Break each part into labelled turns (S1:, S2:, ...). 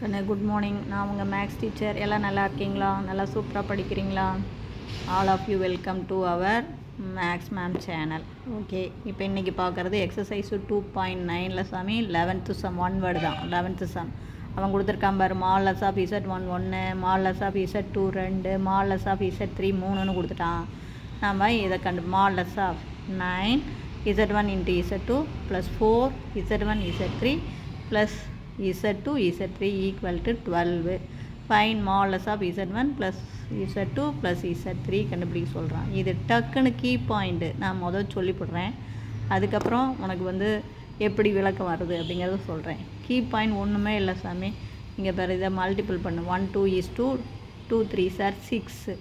S1: கண்ணு good morning. நான் உங்கள் மேக்ஸ் டீச்சர். எல்லாம் நல்லா இருக்கீங்களா? நல்லா சூப்பராக படிக்கிறீங்களா? All of you welcome to our maths ma'am channel. Okay, இப்போ இன்றைக்கி பார்க்குறது எக்ஸசைஸு 2.9ல் சாமி 11th சம். ஒன் வேர்டு தான் 11th சம். அவன் கொடுத்துருக்கான் பாரு. Modulus of Z1 1, modulus of Z2 2, modulus of Z3 3ன்னு கொடுத்துட்டான். நம்ம இதை modulus of 9 Z1 into Z2 + 4 Z1 Z3 + Z2 Z3 equal to 12. Find modulus of Z1 plus Z2 plus Z3 கண்டுபிடிக்க சொல்கிறான். இது டக்குன்னு கீ பாயிண்ட்டு நான் சொல்லி போடுறேன். அதுக்கப்புறம் உனக்கு எப்படி விளக்கம் வருது அப்படிங்கிறத சொல்கிறேன். கீ பாயிண்ட் ஒன்றுமே இல்லை சாமி. இங்கே பேர் இதை மல்டிபிள் பண்ணு. 1 2 is 2, 2 3s are 6.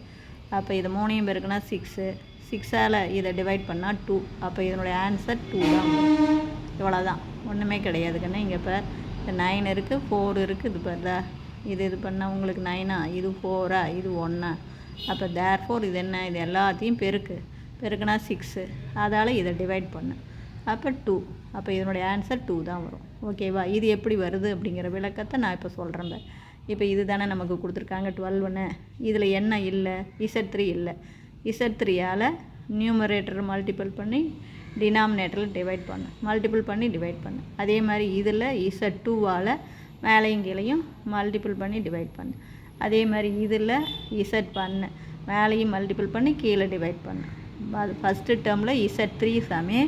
S1: அப்போ இது 3 பேருக்குன்னா 6, 6ஆல் இதை டிவைட் பண்ணால் 2. அப்போ இதனுடைய ஆன்சர் 2 தான். இவ்வளோதான், ஒன்றுமே கிடையாது கண்ணு. இங்கே இப்போ 9 இருக்குது, 4 இருக்குது. இது பாருதா, இது பண்ணால் உங்களுக்கு 9ஆ, இது 4ஆ, இது 1ஆ. அப்போ தேர்ஃபோர் இது என்ன? இது எல்லாத்தையும் பெருக்குனா 6, அதால் இதை டிவைட் பண்ணு. அப்போ 2. அப்போ இதனுடைய ஆன்சர் 2 தான் வரும். ஓகேவா? இது எப்படி வருது அப்படிங்கிற விளக்கத்தை நான் இப்போ சொல்கிறேன். இப்போ இது தானே நமக்கு கொடுத்துருக்காங்க 12ன்னு. இதில் என்ன இல்லை? Z3 இல்லை. Z3ஆல் நியூமரேட்டர் மல்டிபிள் பண்ணி டினாமினேட்டரில் டிவைட் பண்ணு. மல்டிபிள் பண்ணி டிவைட் பண்ணு. அதே மாதிரி இதில் Z2ஆல் மேலையும் கீழையும் மல்டிபிள் பண்ணி டிவைட் பண்ணு. அதே மாதிரி இதில் Z1 மேலையும் மல்டிபிள் பண்ணி கீழே டிவைட் பண்ணு. அது ஃபஸ்ட்டு டேர்மில் Z3 சாமி.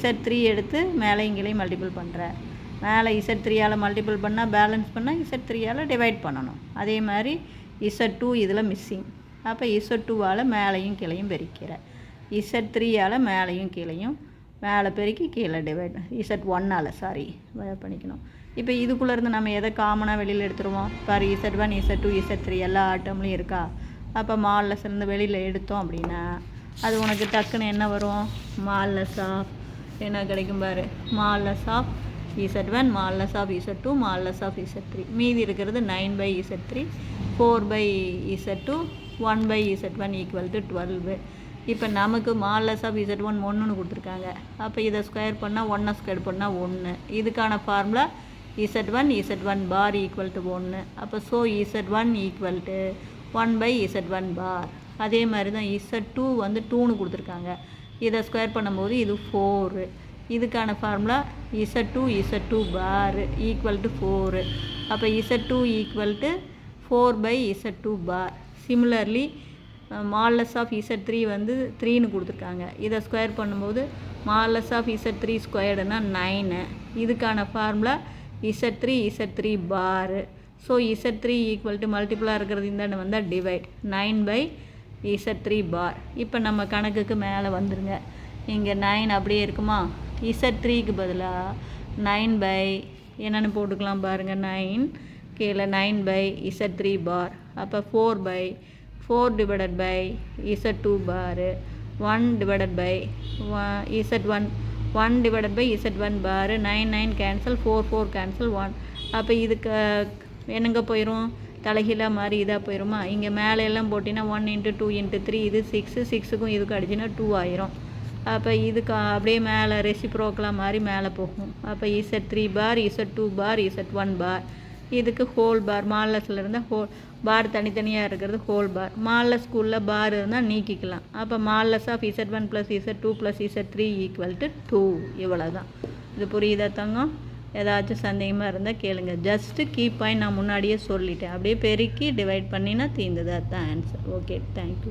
S1: Z3 எடுத்து மேலையும் கீழையும் மல்டிபிள் பண்ணுற. மேலே Z3ஆல் மல்டிபிள் பண்ணால் பேலன்ஸ் பண்ணால் Z3ஆல் டிவைட் பண்ணணும். அதே மாதிரி Z2 இதில் மிஸ்ஸிங். அப்போ Z2ஆல் மேலையும் கீழையும் பெருக்கிற. Z3ஆல் மேலையும் கீழையும் மேலே பெருக்கி கீழே டிவைட். Z1ஆல் பண்ணிக்கணும். இப்போ இதுக்குள்ளேருந்து நம்ம எதை காமனாக வெளியில் எடுத்துருவோம் பாரு. Z1 Z2 Z3 எல்லா ஆட்டம்லேயும் இருக்கா? அப்போ மால்லஸ்லேருந்து வெளியில் எடுத்தோம் அப்படின்னா அது உனக்கு டக்குன்னு என்ன வரும்? மால்லஸ் ஆஃப் என்ன கிடைக்கும் பாரு. Modulus of Z1, modulus of Z2, modulus of Z3. மீதி இருக்கிறது 9/Z3, 4/Z2, 1/Z1 equal to 12. இப்போ நமக்கு மால்லஸ் ஆஃப் Z1 1ன்னு கொடுத்துருக்காங்க. அப்போ இதை ஸ்கொயர் பண்ணால் 1 ஸ்கொயர் பண்ணால் 1. இதுக்கான formula Z1 bar equal to 1. அப்போ Z1 ஈக்குவல் டு 1/Z1 பார். அதே மாதிரி தான் Z2 2ன்னு கொடுத்துருக்காங்க. இதை ஸ்கொயர் பண்ணும்போது இது 4. இதுக்கான formula Z2 bar equal to 4. அப்போ Z2 ஈக்குவல் டு 4/Z2 பார். சிமிலர்லி மால்லஸ் ஆஃப் Z3 3ன்னு கொடுத்துருக்காங்க. இதை ஸ்கொயர் பண்ணும்போது மால்லஸ் ஆஃப் Z3 ஸ்கொயர்டுனா 9. இதுக்கான formula Z3 bar. Z3 equal to மல்டிபிளாக இருக்கிறது இந்த வந்தால் டிவைட் 9/Z3 பார். இப்போ நம்ம கணக்குக்கு மேலே வந்துருங்க. இங்கே 9 அப்படியே இருக்குமா? Z3க்கு பதிலாக 9 என்னென்னு போட்டுக்கலாம் பாருங்கள். 9 கீழே 9/Z3 பார். அப்போ 4 divided by Z2 bar, 1 divided by Z1, 1 divided by Z1 bar, 9 cancel, 4 cancel, 1. அப்போ இதுக்கு என்னங்க போயிடும்? தலைகீழாக மாதிரி இதாக போயிடுமா? இங்கே மேலே எல்லாம் போட்டிங்கன்னா 1 into 2 into 3 இது 6, 6க்கும் இதுக்கு அடிச்சுன்னா 2 ஆயிரும். அப்போ இதுக்கு அப்படியே மேலே ரெசிப்ரோக்கலாக மாதிரி மேலே போகும். அப்போ Z3 பார், Z2 பார், Z1 பார். இதுக்கு ஹோல் பார். மால்லஸில் இருந்தால் ஹோல் பார் தனித்தனியாக இருக்கிறது ஹோல் பார். மால்லஸ் ஸ்கூலில் பார் இருந்தால் நீக்கிக்கலாம். அப்போ மால்லஸ் of Z1 + Z2 + Z3 equal to 2. இவ்வளோ தான். இது புரியுதா தங்கம்? ஏதாச்சும் சந்தேகமாக இருந்தால் கேளுங்க. ஜஸ்ட்டு கீ பாயிண்ட் நான் முன்னாடியே சொல்லிட்டேன். அப்படியே பெருக்கி டிவைட் பண்ணினா தீர்ந்தது. அதுதான் ஆன்சர். Okay, thank you.